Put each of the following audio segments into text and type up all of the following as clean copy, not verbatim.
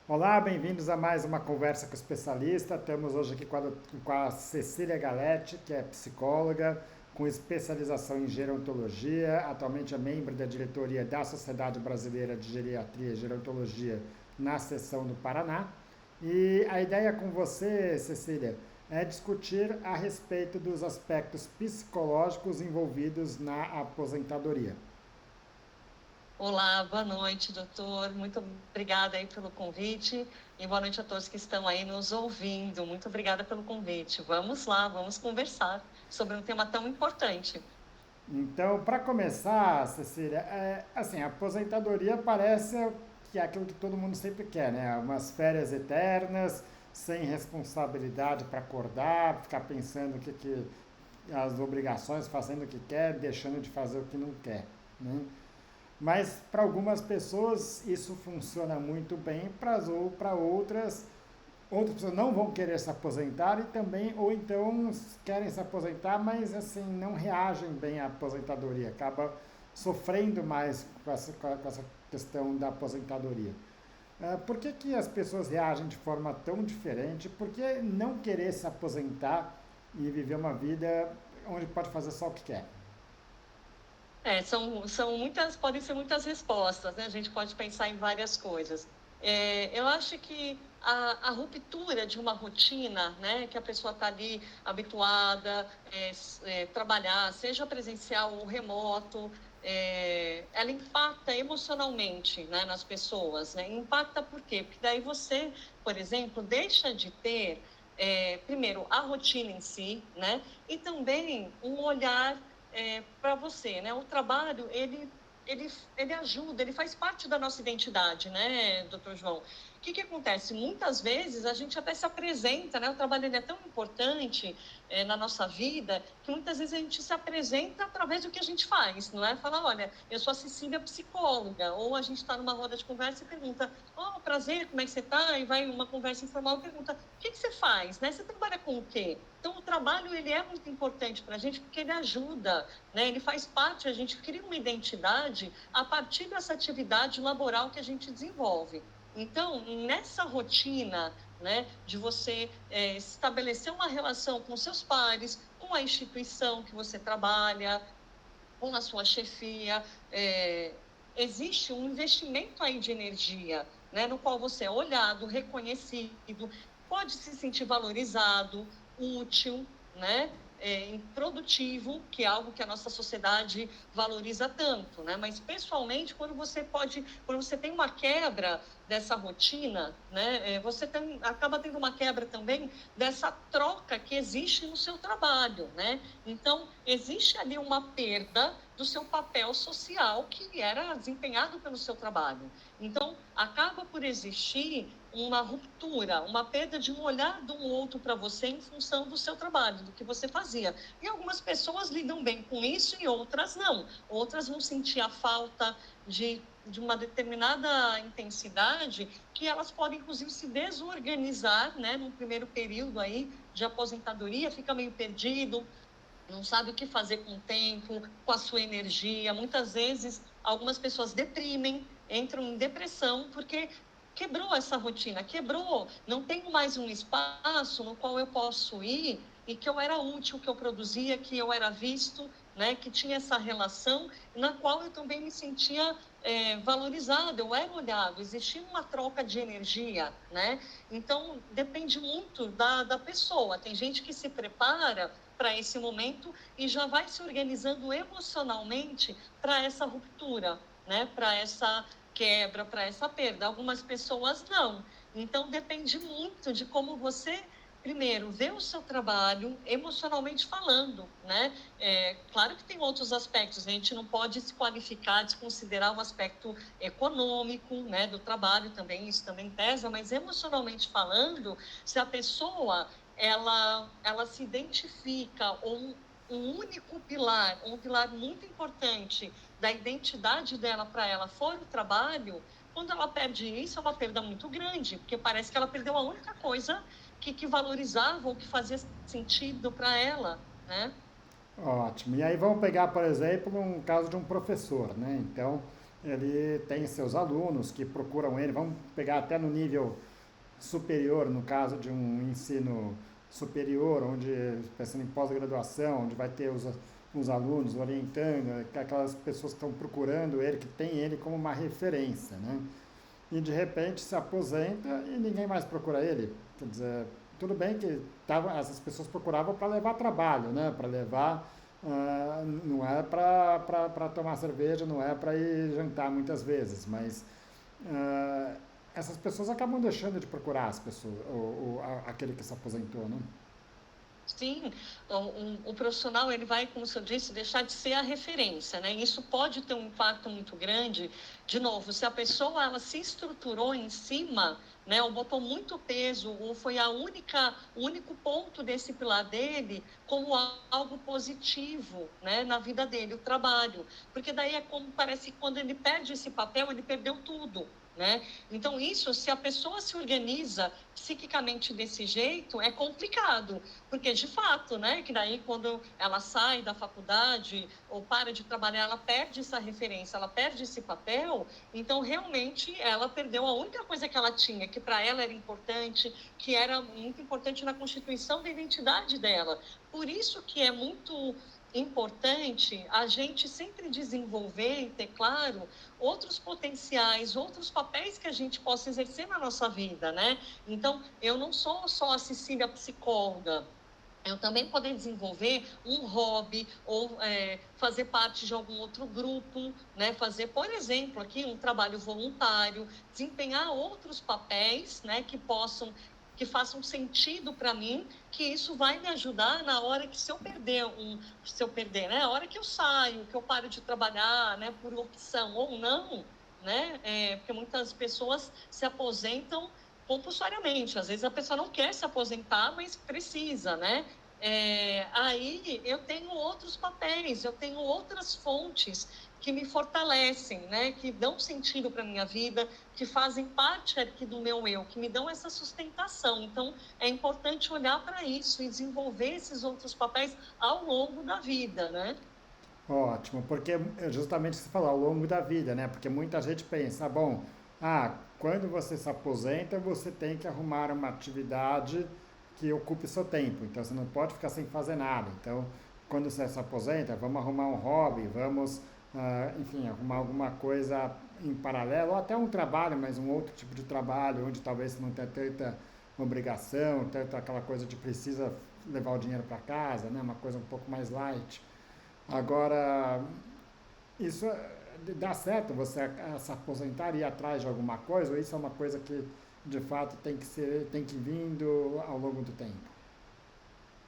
Olá, bem-vindos a mais uma conversa com o especialista. Estamos hoje aqui com a Cecília Galetti, que é psicóloga com especialização em gerontologia. Atualmente é membro da diretoria da Sociedade Brasileira de Geriatria e Gerontologia na seção do Paraná. E a ideia com você, Cecília, é discutir a respeito dos aspectos psicológicos envolvidos na aposentadoria. Olá, boa noite, doutor. Muito obrigada aí pelo convite e boa noite a todos que estão aí nos ouvindo. Muito obrigada pelo convite. Vamos lá, vamos conversar sobre um tema tão importante. Então, para começar, Cecília, assim, a aposentadoria parece que é aquilo que todo mundo sempre quer, né? Umas férias eternas, sem responsabilidade para acordar, ficar pensando que as obrigações, fazendo o que quer, deixando de fazer o que não quer, né? Mas para algumas pessoas isso funciona muito bem, para outras pessoas não vão querer se aposentar e também, ou então querem se aposentar, mas assim, não reagem bem à aposentadoria, acaba sofrendo mais com essa questão da aposentadoria. Por que as pessoas reagem de forma tão diferente? Por que não querer se aposentar e viver uma vida onde pode fazer só o que quer? São muitas, podem ser muitas respostas, né? A gente pode pensar em várias coisas. Eu acho que a ruptura de uma rotina, né, que a pessoa está ali habituada trabalhar, seja presencial ou remoto, ela impacta emocionalmente, né, nas pessoas, né? Impacta por quê? Porque daí você, por exemplo, deixa de ter, primeiro, a rotina em si, né? E também um olhar para você, né? O trabalho, ele ajuda, ele faz parte da nossa identidade, né, doutor João? O que acontece? Muitas vezes a gente até se apresenta, né? O trabalho ele é tão importante na nossa vida que muitas vezes a gente se apresenta através do que a gente faz, não é? Fala, olha, eu sou a Cecília psicóloga, ou a gente está numa roda de conversa e pergunta, oh, prazer, como é que você está? E vai uma conversa informal e pergunta, o que você faz, né? Você trabalha com o quê? Então, o trabalho ele é muito importante para a gente porque ele ajuda, né? Ele faz parte, a gente cria uma identidade a partir dessa atividade laboral que a gente desenvolve. Então, nessa rotina, né, de você estabelecer uma relação com seus pares, com a instituição que você trabalha, com a sua chefia, existe um investimento aí de energia, né, no qual você é olhado, reconhecido, pode se sentir valorizado, útil, né, produtivo, que é algo que a nossa sociedade valoriza tanto, né? Mas pessoalmente, quando você tem uma quebra dessa rotina, né, acaba tendo uma quebra também dessa troca que existe no seu trabalho, né? Então, existe ali uma perda do seu papel social que era desempenhado pelo seu trabalho. Então, acaba por existir uma ruptura, uma perda de um olhar do outro para você em função do seu trabalho, do que você fazia. E algumas pessoas lidam bem com isso e outras não. Outras vão sentir a falta de uma determinada intensidade que elas podem, inclusive, se desorganizar, né, no primeiro período aí de aposentadoria, fica meio perdido, não sabe o que fazer com o tempo, com a sua energia. Muitas vezes, algumas pessoas deprimem, entram em depressão, porque quebrou essa rotina, quebrou. Não tenho mais um espaço no qual eu posso ir e que eu era útil, que eu produzia, que eu era visto, né, que tinha essa relação, na qual eu também me sentia valorizado, eu era olhado, existia uma troca de energia, né? Então, depende muito da pessoa. Tem gente que se prepara para esse momento e já vai se organizando emocionalmente para essa ruptura, né? Para essa quebra, para essa perda. Algumas pessoas não. Então, depende muito de como você, primeiro, vê o seu trabalho emocionalmente falando, né? Claro que tem outros aspectos, a gente não pode se qualificar, desconsiderar o aspecto econômico, né, do trabalho também, isso também pesa, mas emocionalmente falando, se a pessoa ela se identifica ou um único pilar, um pilar muito importante da identidade dela para ela for o trabalho, quando ela perde isso, é uma perda muito grande, porque parece que ela perdeu a única coisa que valorizava ou que fazia sentido para ela, né? Ótimo. E aí vamos pegar, por exemplo, um caso de um professor, né? Então, ele tem seus alunos que procuram ele, vamos pegar até no nível superior, no caso de um ensino superior, onde, pensando em pós-graduação, onde vai ter os alunos orientando, aquelas pessoas que estão procurando ele, que tem ele como uma referência, né? E de repente se aposenta e ninguém mais procura ele. Quer dizer, tudo bem que essas pessoas procuravam para levar trabalho, né? Para levar, não é para tomar cerveja, não é para ir jantar muitas vezes, mas ah, essas pessoas acabam deixando de procurar as pessoas, aquele que se aposentou, né? Sim, o profissional ele vai, como eu disse, deixar de ser a referência, né? Isso pode ter um impacto muito grande. De novo, se a pessoa ela se estruturou em cima, né, ou botou muito peso, ou foi o único ponto desse pilar dele como algo positivo, né, na vida dele, o trabalho. Porque daí é como parece que quando ele perde esse papel, ele perdeu tudo. Né? Então, isso, se a pessoa se organiza psiquicamente desse jeito, é complicado. Porque, de fato, né, que daí quando ela sai da faculdade ou para de trabalhar, ela perde essa referência, ela perde esse papel, então realmente ela perdeu a única coisa que ela tinha, que para ela era importante, que era muito importante na constituição da identidade dela. Por isso que é muito importante a gente sempre desenvolver e ter claro outros potenciais, outros papéis que a gente possa exercer na nossa vida, né? Então, eu não sou só a Cecília psicóloga, eu também poder desenvolver um hobby ou fazer parte de algum outro grupo, né? Fazer, por exemplo, aqui um trabalho voluntário, desempenhar outros papéis, né? Que façam sentido para mim, que isso vai me ajudar na hora que se eu perder, né? A hora que eu saio, que eu paro de trabalhar, né? Por opção ou não, né? Porque muitas pessoas se aposentam compulsoriamente. Às vezes a pessoa não quer se aposentar, mas precisa, né? Aí eu tenho outros papéis, eu tenho outras fontes que me fortalecem, né? Que dão sentido para a minha vida, que fazem parte aqui do meu eu, que me dão essa sustentação. Então, é importante olhar para isso e desenvolver esses outros papéis ao longo da vida, né? Ótimo, porque é justamente o que você falou, ao longo da vida, né? Porque muita gente pensa, bom, quando você se aposenta, você tem que arrumar uma atividade que ocupe seu tempo, então você não pode ficar sem fazer nada. Então, quando você se aposenta, vamos arrumar um hobby, vamos, enfim, arrumar alguma coisa em paralelo, ou até um trabalho, mas um outro tipo de trabalho, onde talvez você não tenha tanta obrigação, tanta aquela coisa de precisa levar o dinheiro para casa, né? Uma coisa um pouco mais light. Agora, isso dá certo você se aposentar e ir atrás de alguma coisa, ou isso é uma coisa que de fato tem que ir vindo ao longo do tempo?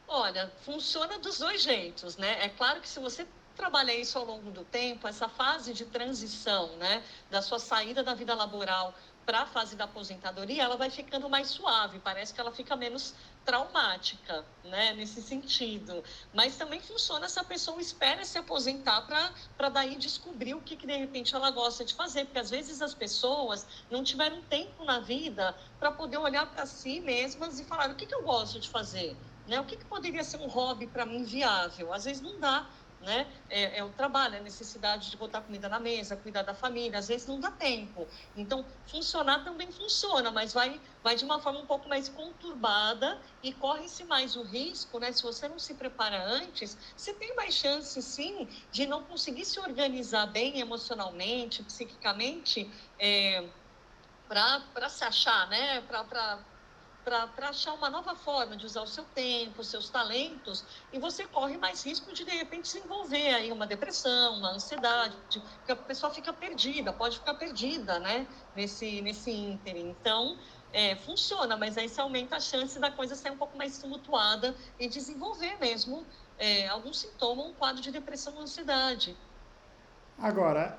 Olha, funciona dos dois jeitos, né? É claro que se você trabalhar isso ao longo do tempo, essa fase de transição, né, da sua saída da vida laboral para a fase da aposentadoria, ela vai ficando mais suave, parece que ela fica menos traumática, né, nesse sentido. Mas também funciona se a pessoa espera se aposentar para daí descobrir o que de repente ela gosta de fazer, porque às vezes as pessoas não tiveram tempo na vida para poder olhar para si mesmas e falar o que eu gosto de fazer. Né? O que poderia ser um hobby para mim viável? Às vezes não dá, né? É o trabalho, a necessidade de botar comida na mesa, cuidar da família, às vezes não dá tempo. Então, funcionar também funciona, mas vai de uma forma um pouco mais conturbada e corre-se mais o risco, né? Se você não se prepara antes, você tem mais chance, sim, de não conseguir se organizar bem emocionalmente, psiquicamente, para se achar, né? Para achar uma nova forma de usar o seu tempo, os seus talentos, e você corre mais risco de repente, se envolver aí uma depressão, uma ansiedade, porque a pessoa fica perdida, pode ficar perdida, né, nesse ínterim. Então, funciona, mas aí você aumenta a chance da coisa ser um pouco mais tumultuada e desenvolver mesmo algum sintoma, um quadro de depressão ou ansiedade. Agora,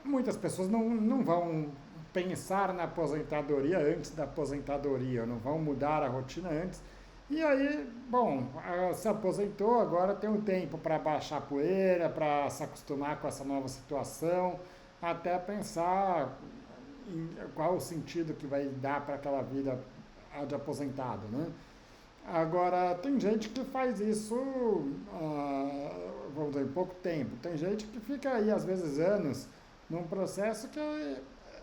muitas pessoas não vão pensar na aposentadoria antes da aposentadoria, não vão mudar a rotina antes. E aí, bom, se aposentou, agora tem um tempo para baixar a poeira, para se acostumar com essa nova situação, até pensar em qual o sentido que vai dar para aquela vida de aposentado, né? Agora, tem gente que faz isso, vamos dizer, em pouco tempo. Tem gente que fica aí, às vezes, anos, num processo que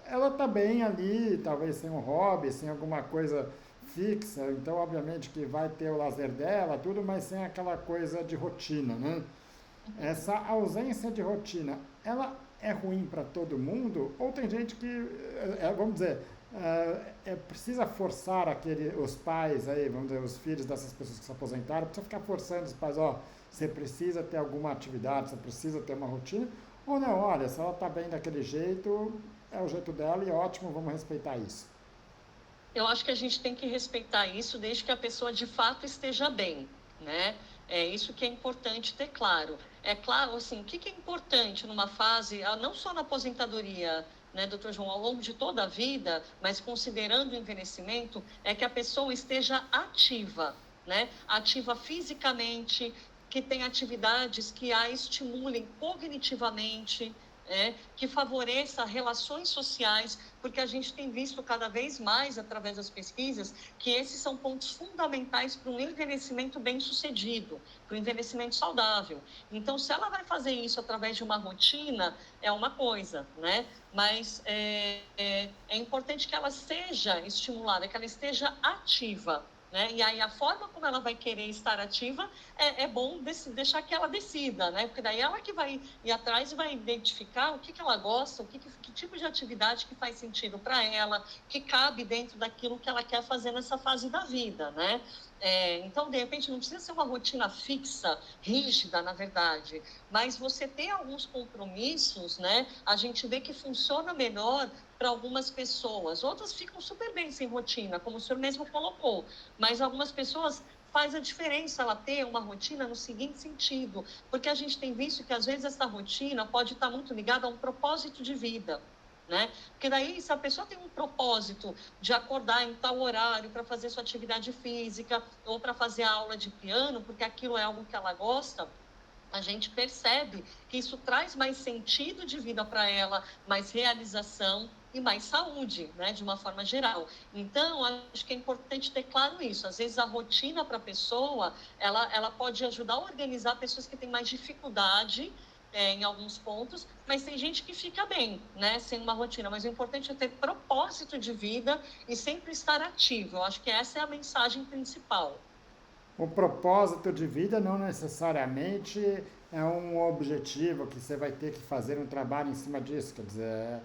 ela está bem ali, talvez sem um hobby, sem alguma coisa fixa, então obviamente que vai ter o lazer dela, tudo, mas sem aquela coisa de rotina, né? Essa ausência de rotina, ela é ruim para todo mundo? Ou tem gente que, vamos dizer, precisa forçar os pais aí, vamos dizer, os filhos dessas pessoas que se aposentaram, precisa ficar forçando os pais, ó, você precisa ter alguma atividade, você precisa ter uma rotina, ou não, olha, se ela está bem daquele jeito, é o jeito dela e ótimo, vamos respeitar isso. Eu acho que a gente tem que respeitar isso desde que a pessoa de fato esteja bem, né? É isso que é importante ter claro. É claro, assim, o que é importante numa fase, não só na aposentadoria, né, doutor João, ao longo de toda a vida, mas considerando o envelhecimento, é que a pessoa esteja ativa, né? Ativa fisicamente, que tenha atividades que a estimulem cognitivamente, que favoreça relações sociais, porque a gente tem visto cada vez mais, através das pesquisas, que esses são pontos fundamentais para um envelhecimento bem-sucedido, para um envelhecimento saudável. Então, se ela vai fazer isso através de uma rotina, é uma coisa, né? Mas é importante que ela seja estimulada, que ela esteja ativa, né? E aí a forma como ela vai querer estar ativa é bom deixar que ela decida, né? Porque daí ela que vai ir atrás e vai identificar o que ela gosta, que tipo de atividade que faz sentido para ela, que cabe dentro daquilo que ela quer fazer nessa fase da vida, né? Então, de repente, não precisa ser uma rotina fixa, rígida, na verdade, mas você tem alguns compromissos, né? A gente vê que funciona melhor para algumas pessoas. Outras ficam super bem sem rotina, como o senhor mesmo colocou, mas algumas pessoas faz a diferença ela ter uma rotina no seguinte sentido, porque a gente tem visto que às vezes essa rotina pode estar muito ligada a um propósito de vida, né? Porque daí, se a pessoa tem um propósito de acordar em tal horário para fazer sua atividade física ou para fazer a aula de piano, porque aquilo é algo que ela gosta, a gente percebe que isso traz mais sentido de vida para ela, mais realização e mais saúde, né, de uma forma geral. Então, acho que é importante ter claro isso. Às vezes, a rotina para a pessoa, ela pode ajudar a organizar pessoas que têm mais dificuldade em alguns pontos, mas tem gente que fica bem, né, sem uma rotina. Mas o importante é ter propósito de vida e sempre estar ativo. Eu acho que essa é a mensagem principal. O propósito de vida não necessariamente é um objetivo que você vai ter que fazer um trabalho em cima disso. Quer dizer,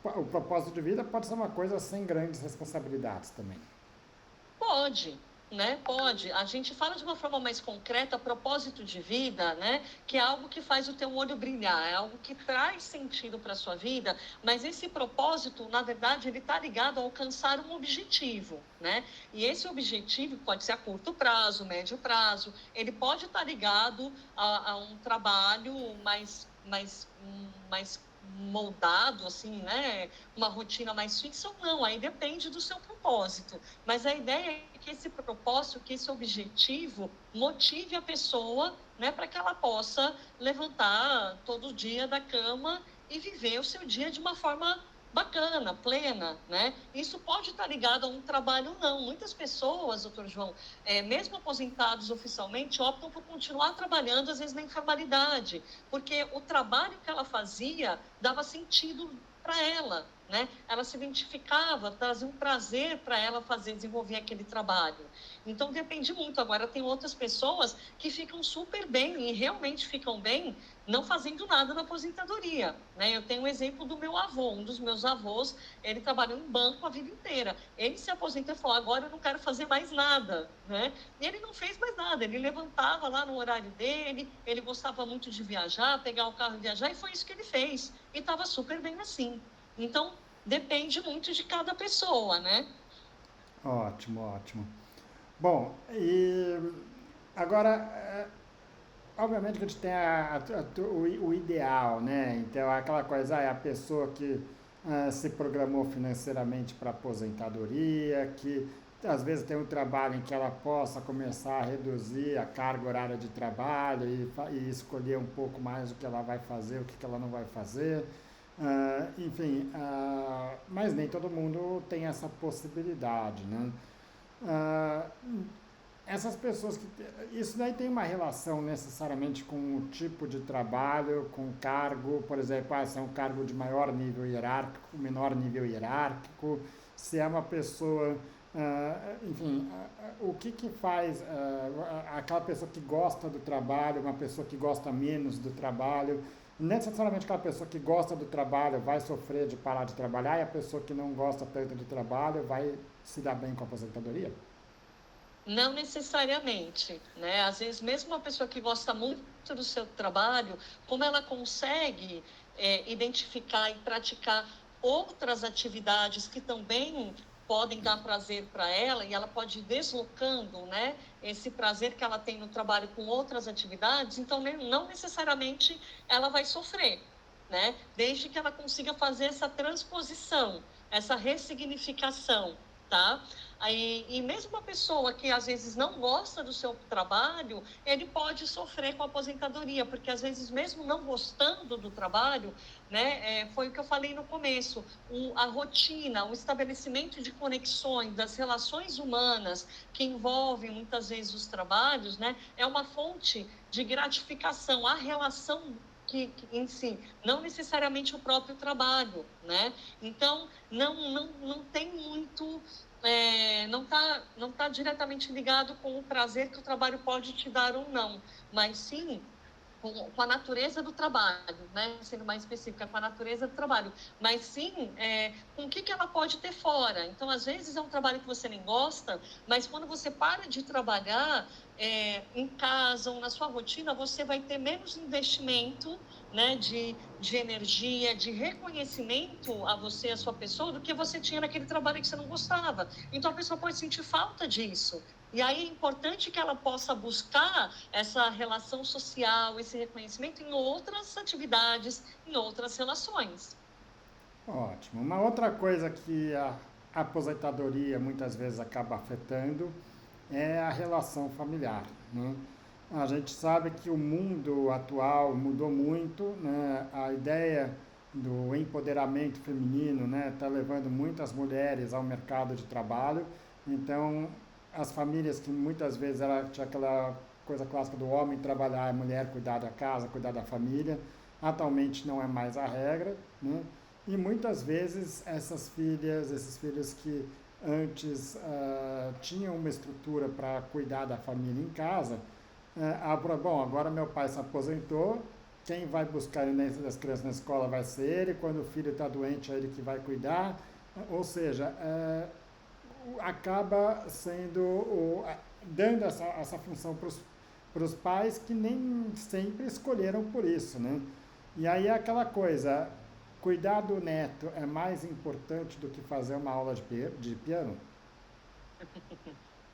o propósito de vida pode ser uma coisa sem grandes responsabilidades também. Pode, né? Pode. A gente fala de uma forma mais concreta, propósito de vida, né? Que é algo que faz o teu olho brilhar, é algo que traz sentido para a sua vida, mas esse propósito, na verdade, ele está ligado a alcançar um objetivo, né? E esse objetivo pode ser a curto prazo, médio prazo, ele pode estar ligado a um trabalho mais moldado, assim, né? Uma rotina mais fixa ou não, aí depende do seu propósito. Mas a ideia é que esse propósito, que esse objetivo motive a pessoa, né, para que ela possa levantar todo dia da cama e viver o seu dia de uma forma bacana, plena, né? Isso pode estar ligado a um trabalho ou não. Muitas pessoas, doutor João, mesmo aposentados oficialmente, optam por continuar trabalhando, às vezes na informalidade, porque o trabalho que ela fazia dava sentido para ela, né? Ela se identificava, trazia um prazer para ela desenvolver aquele trabalho. Então depende muito. Agora tem outras pessoas que ficam super bem e realmente ficam bem não fazendo nada na aposentadoria, né? Eu tenho um exemplo do meu avô, um dos meus avós, ele trabalhou em banco a vida inteira. Ele se aposentou e falou: agora eu não quero fazer mais nada, né? E ele não fez mais nada, ele levantava lá no horário dele, ele gostava muito de viajar, pegar o carro e viajar, e foi isso que ele fez. E estava super bem assim. Então, depende muito de cada pessoa, né? Ótimo, ótimo. Bom, e agora, obviamente que a gente tem o ideal, né? Então, aquela coisa, é a pessoa que se programou financeiramente para aposentadoria, que às vezes tem um trabalho em que ela possa começar a reduzir a carga horária de trabalho e escolher um pouco mais o que ela vai fazer, o que ela não vai fazer. Enfim, mas nem todo mundo tem essa possibilidade, né? Ah, essas pessoas que. Isso daí tem uma relação necessariamente com o tipo de trabalho, com o cargo, por exemplo, se é um cargo de maior nível hierárquico, menor nível hierárquico, se é uma pessoa. Enfim, o que que faz aquela pessoa que gosta do trabalho, uma pessoa que gosta menos do trabalho. Necessariamente aquela pessoa que gosta do trabalho vai sofrer de parar de trabalhar e a pessoa que não gosta tanto do trabalho vai se dar bem com a aposentadoria? Não necessariamente, né? Às vezes, mesmo uma pessoa que gosta muito do seu trabalho, como ela consegue identificar e praticar outras atividades que também podem dar prazer para ela, e ela pode ir deslocando, né, esse prazer que ela tem no trabalho com outras atividades, então não necessariamente ela vai sofrer, né? Desde que ela consiga fazer essa transposição, essa ressignificação, tá? Aí, e mesmo uma pessoa que às vezes não gosta do seu trabalho, ele pode sofrer com a aposentadoria, porque às vezes mesmo não gostando do trabalho, né, foi o que eu falei no começo, a rotina, o estabelecimento de conexões das relações humanas que envolvem muitas vezes os trabalhos, né, é uma fonte de gratificação, a relação que em si, não necessariamente o próprio trabalho, né? Então, não tem muito não tá diretamente ligado com o prazer que o trabalho pode te dar ou não, mas sim com a natureza do trabalho, né? Sendo mais específica, com a natureza do trabalho, mas sim com o que ela pode ter fora. Então, às vezes é um trabalho que você nem gosta, mas quando você para de trabalhar em casa ou na sua rotina, você vai ter menos investimento, né, de energia, de reconhecimento a você, a sua pessoa, do que você tinha naquele trabalho que você não gostava. Então, a pessoa pode sentir falta disso. E aí é importante que ela possa buscar essa relação social, esse reconhecimento em outras atividades, em outras relações. Ótimo. Uma outra coisa que a aposentadoria muitas vezes acaba afetando é a relação familiar, né? A gente sabe que o mundo atual mudou muito, né? A ideia do empoderamento feminino, né, está levando muitas mulheres ao mercado de trabalho. Então, as famílias que muitas vezes tinha aquela coisa clássica do homem trabalhar, a mulher cuidar da casa, cuidar da família, atualmente não é mais a regra, né? E muitas vezes essas filhas, esses filhos que antes tinham uma estrutura para cuidar da família em casa, bom, agora meu pai se aposentou, quem vai buscar as crianças na escola vai ser ele, quando o filho está doente é ele que vai cuidar, ou seja, acaba sendo, dando essa função para os pais que nem sempre escolheram por isso, né? E aí é aquela coisa, cuidar do neto é mais importante do que fazer uma aula de piano?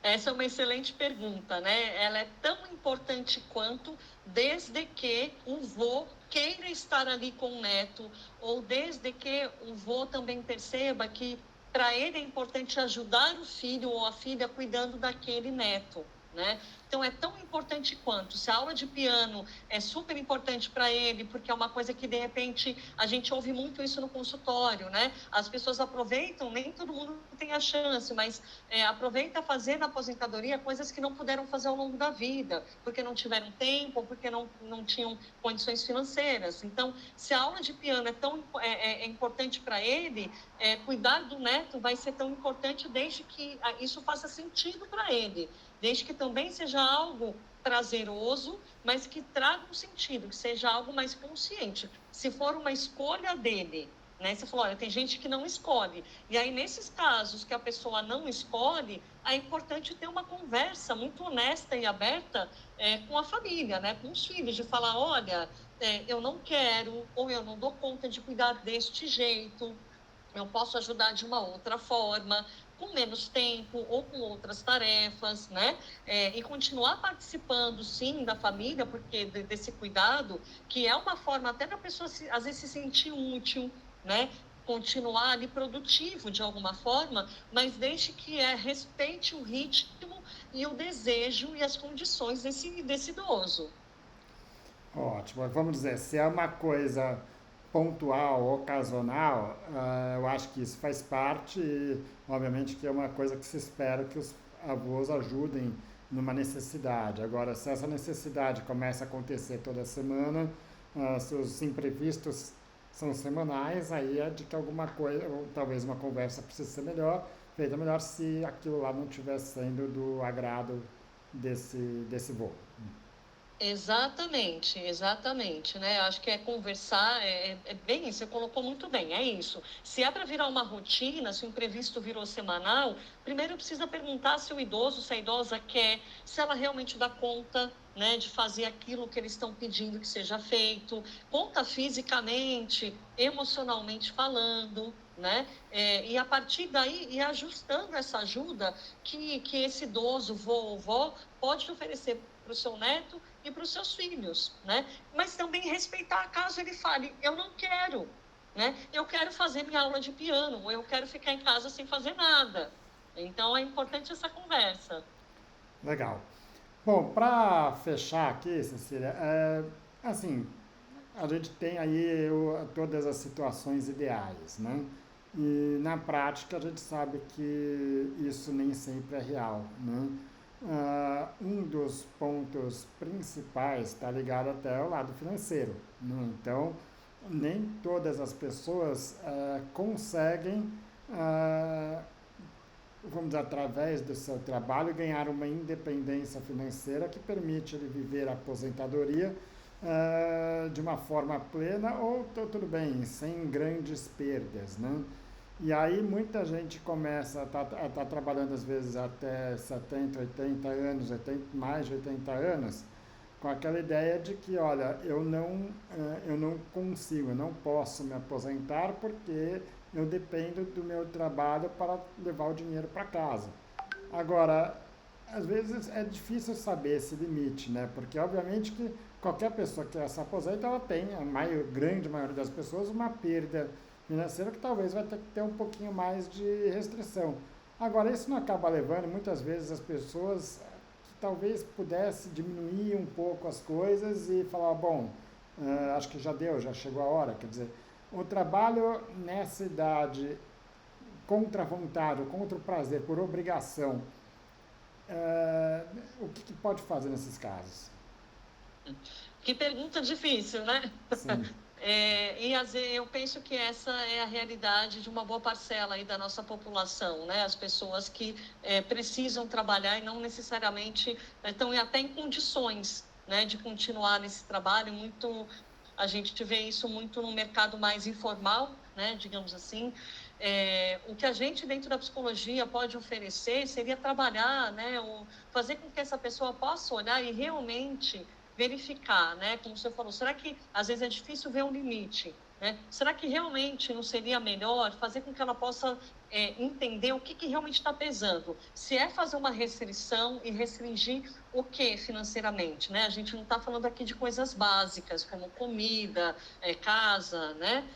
Essa é uma excelente pergunta, né? Ela é tão importante quanto, desde que o vô queira estar ali com o neto, ou desde que o vô também perceba que para ele é importante ajudar o filho ou a filha cuidando daquele neto, né? Então é tão importante quanto. Se a aula de piano é super importante para ele, porque é uma coisa que de repente a gente ouve muito isso no consultório, né? As pessoas aproveitam, nem todo mundo tem a chance, mas aproveita fazer na aposentadoria coisas que não puderam fazer ao longo da vida, porque não tiveram tempo, ou porque não tinham condições financeiras. Então, se a aula de piano é importante para ele, cuidar do neto vai ser tão importante desde que isso faça sentido para ele, desde que também seja algo prazeroso, mas que traga um sentido, que seja algo mais consciente. Se for uma escolha dele, né? Você falou, olha, tem gente que não escolhe. E aí, nesses casos que a pessoa não escolhe, é importante ter uma conversa muito honesta e aberta com a família, né? Com os filhos, de falar, olha, eu não quero, ou eu não dou conta de cuidar deste jeito, eu posso ajudar de uma outra forma, com menos tempo ou com outras tarefas, né? E continuar participando, sim, da família, porque desse cuidado, que é uma forma até da pessoa, às vezes, se sentir útil, né? Continuar ali produtivo de alguma forma, mas desde que respeite o ritmo e o desejo e as condições desse idoso. Ótimo. Vamos dizer, se é uma coisa pontual, ocasional, eu acho que isso faz parte e, obviamente, que é uma coisa que se espera que os avós ajudem numa necessidade. Agora, se essa necessidade começa a acontecer toda semana, se os imprevistos são semanais, aí é de que alguma coisa, ou talvez uma conversa precise ser melhor, feita melhor se aquilo lá não estiver sendo do agrado desse voo. Exatamente, exatamente, né? Eu acho que é conversar, é bem isso, você colocou muito bem, é isso. Se é para virar uma rotina, se o imprevisto virou semanal, primeiro precisa perguntar se o idoso, se a idosa quer, se ela realmente dá conta, né, de fazer aquilo que eles estão pedindo que seja feito, conta fisicamente, emocionalmente falando, né? E a partir daí, ir ajustando essa ajuda que esse idoso, vô ou vó, pode oferecer para o seu neto e para os seus filhos, né? Mas também respeitar caso ele fale, eu não quero, né? Eu quero fazer minha aula de piano, ou eu quero ficar em casa sem fazer nada. Então é importante essa conversa. Legal. Bom, para fechar aqui, Cecília, assim, a gente tem aí todas as situações ideais, né? E na prática a gente sabe que isso nem sempre é real, né? Um dos pontos principais está ligado até ao lado financeiro, né? Então, nem todas as pessoas conseguem, ah, vamos dizer, através do seu trabalho, ganhar uma independência financeira que permite ele viver a aposentadoria de uma forma plena ou, tudo bem, sem grandes perdas, né? E aí muita gente começa a estar trabalhando às vezes até 70, 80 anos, 80, mais de 80 anos, com aquela ideia de que, olha, eu não consigo, eu não posso me aposentar porque eu dependo do meu trabalho para levar o dinheiro para casa. Agora, às vezes é difícil saber esse limite, né? Porque obviamente que qualquer pessoa que se aposenta, ela tem, grande maioria das pessoas, uma perda financeira que talvez vai ter que ter um pouquinho mais de restrição. Agora, isso não acaba levando muitas vezes as pessoas que talvez pudesse diminuir um pouco as coisas e falar, bom, acho que já deu, já chegou a hora. Quer dizer, o trabalho nessa idade contra a vontade, ou contra o prazer, por obrigação, o que pode fazer nesses casos? Que pergunta difícil, né? Sim, E às vezes, eu penso que essa é a realidade de uma boa parcela aí da nossa população, né? As pessoas que precisam trabalhar e não necessariamente estão até em condições, né, de continuar nesse trabalho. Muito, a gente vê isso muito no mercado mais informal, né, digamos assim. O que a gente dentro da psicologia pode oferecer seria trabalhar, né, fazer com que essa pessoa possa olhar e realmente verificar, né? Como você falou, será que às vezes é difícil ver um limite, né? Será que realmente não seria melhor fazer com que ela possa entender o que realmente está pesando? Se é fazer uma restrição e restringir o que financeiramente, né? A gente não está falando aqui de coisas básicas como comida, casa, né?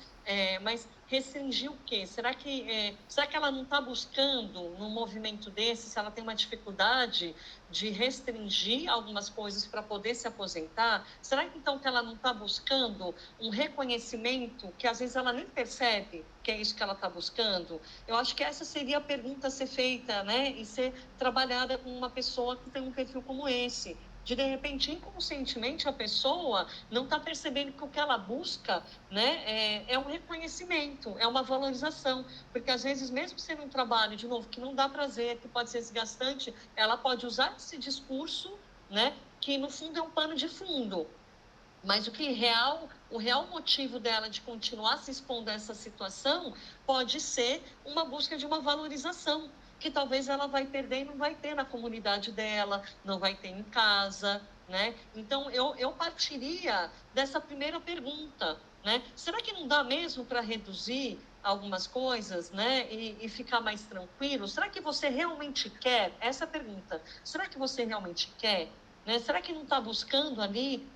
Mas restringir o quê? Será que ela não está buscando, num movimento desse, se ela tem uma dificuldade de restringir algumas coisas para poder se aposentar? Será que então que ela não está buscando um reconhecimento que às vezes ela nem percebe que é isso que ela está buscando? Eu acho que essa seria a pergunta a ser feita, né? E ser trabalhada com uma pessoa que tem um perfil como esse. De repente, inconscientemente, a pessoa não está percebendo que o que ela busca, né, é um reconhecimento, é uma valorização. Porque, às vezes, mesmo sendo um trabalho, de novo, que não dá prazer, que pode ser desgastante, ela pode usar esse discurso, né, que, no fundo, é um pano de fundo. Mas o real motivo dela de continuar se expondo a essa situação pode ser uma busca de uma valorização, que talvez ela vai perder e não vai ter na comunidade dela, não vai ter em casa, né? Então, eu partiria dessa primeira pergunta, né? Será que não dá mesmo para reduzir algumas coisas, né? E ficar mais tranquilo? Será que você realmente quer? Essa é a pergunta. Será que você realmente quer? Né? Será que não está buscando ali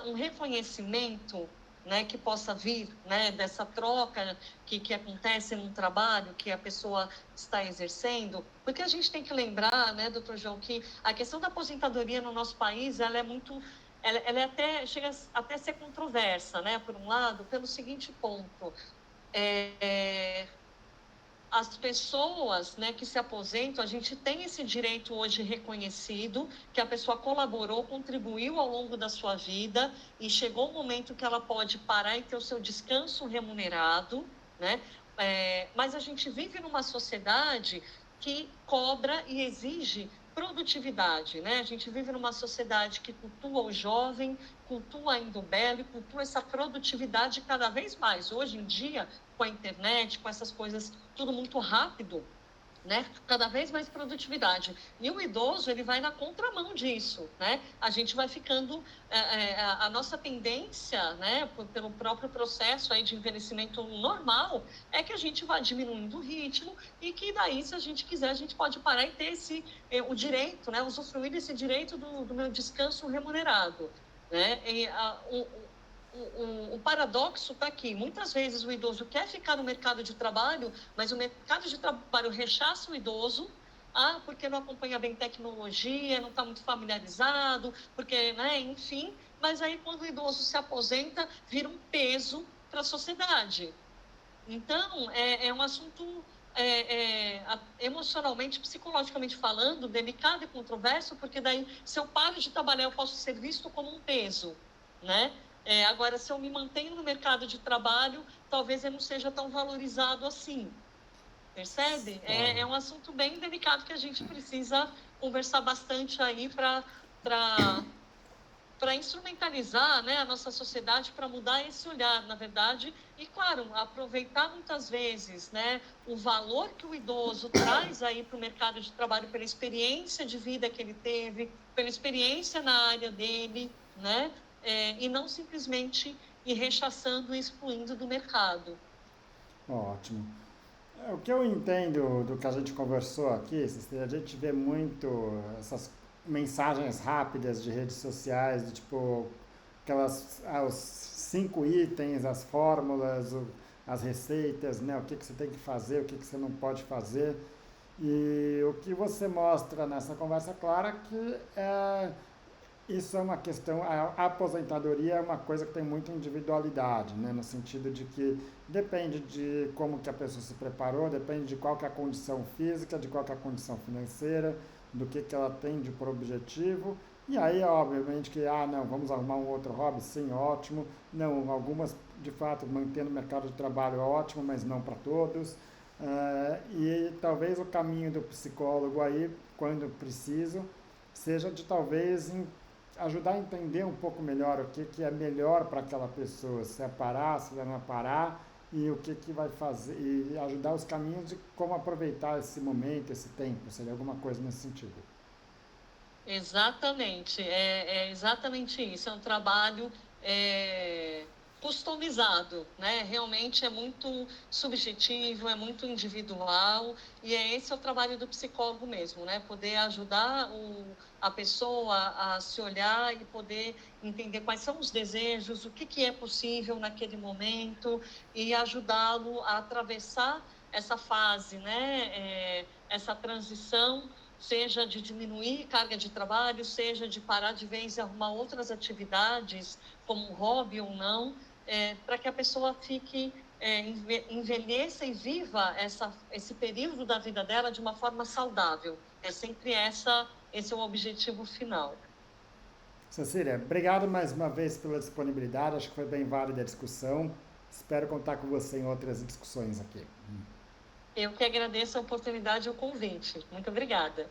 um reconhecimento, né, que possa vir, né, dessa troca que acontece no trabalho que a pessoa está exercendo? Porque a gente tem que lembrar, né, doutor João, que a questão da aposentadoria no nosso país, ela é muito... Ela é chega até a ser controversa, né, por um lado, pelo seguinte ponto. É, as pessoas, né, que se aposentam, a gente tem esse direito hoje reconhecido, que a pessoa colaborou, contribuiu ao longo da sua vida e chegou o momento que ela pode parar e ter o seu descanso remunerado, né? Mas a gente vive numa sociedade que cobra e exige produtividade, né? A gente vive numa sociedade que cultua o jovem, cultua a indobele, cultua essa produtividade cada vez mais. Hoje em dia, com a internet, com essas coisas, tudo muito rápido, né? Cada vez mais produtividade. E o idoso, ele vai na contramão disso, né? A gente vai ficando, a nossa tendência, né, pelo próprio processo aí de envelhecimento normal, é que a gente vai diminuindo o ritmo e que daí, se a gente quiser, a gente pode parar e ter o direito, né, usufruir desse direito do meu descanso remunerado, né? O paradoxo está aqui. Muitas vezes o idoso quer ficar no mercado de trabalho, mas o mercado de trabalho rechaça o idoso, porque não acompanha bem tecnologia, não está muito familiarizado, porque, né, enfim. Mas aí, quando o idoso se aposenta, vira um peso para a sociedade. Então, é um assunto emocionalmente, psicologicamente falando, delicado e controverso, porque daí, se eu paro de trabalhar, eu posso ser visto como um peso, né? Agora, se eu me mantenho no mercado de trabalho, talvez eu não seja tão valorizado assim, percebe? Claro. É um assunto bem delicado que a gente precisa conversar bastante aí para instrumentalizar, né, a nossa sociedade, para mudar esse olhar, na verdade, e, claro, aproveitar muitas vezes, né, o valor que o idoso traz aí para o mercado de trabalho, pela experiência de vida que ele teve, pela experiência na área dele, né, e não simplesmente ir rechaçando e excluindo do mercado. Ótimo. O que eu entendo do que a gente conversou aqui, Cecília, a gente vê muito essas mensagens rápidas de redes sociais, de tipo, os 5 itens, as fórmulas, as receitas, né? O que você tem que fazer, o que você não pode fazer. E o que você mostra nessa conversa clara que isso é uma questão, a aposentadoria é uma coisa que tem muita individualidade, né? No sentido de que depende de como que a pessoa se preparou, depende de qual que é a condição física, de qual que é a condição financeira, do que ela tem de por objetivo. E aí, obviamente, que, não, vamos arrumar um outro hobby, sim, ótimo. Não, algumas, de fato, mantendo o mercado de trabalho é ótimo, mas não para todos. E talvez o caminho do psicólogo aí, quando preciso, seja de talvez ajudar a entender um pouco melhor o que é melhor para aquela pessoa, se é parar, se é não parar, e o que vai fazer, e ajudar os caminhos de como aproveitar esse momento, esse tempo, seria alguma coisa nesse sentido. Exatamente, é exatamente isso. É um trabalho é, customizado, né? Realmente é muito subjetivo, é muito individual, e esse é o trabalho do psicólogo mesmo, né? Poder ajudar a pessoa a se olhar e poder entender quais são os desejos, o que é possível naquele momento, e ajudá-lo a atravessar essa fase, né? Essa transição, seja de diminuir carga de trabalho, seja de parar de vez e arrumar outras atividades, como um hobby ou não, para que a pessoa fique, envelheça e viva esse período da vida dela de uma forma saudável. É sempre esse é o objetivo final. Cecília, obrigado mais uma vez pela disponibilidade, acho que foi bem válida a discussão. Espero contar com você em outras discussões aqui. Eu que agradeço a oportunidade e o convite. Muito obrigada.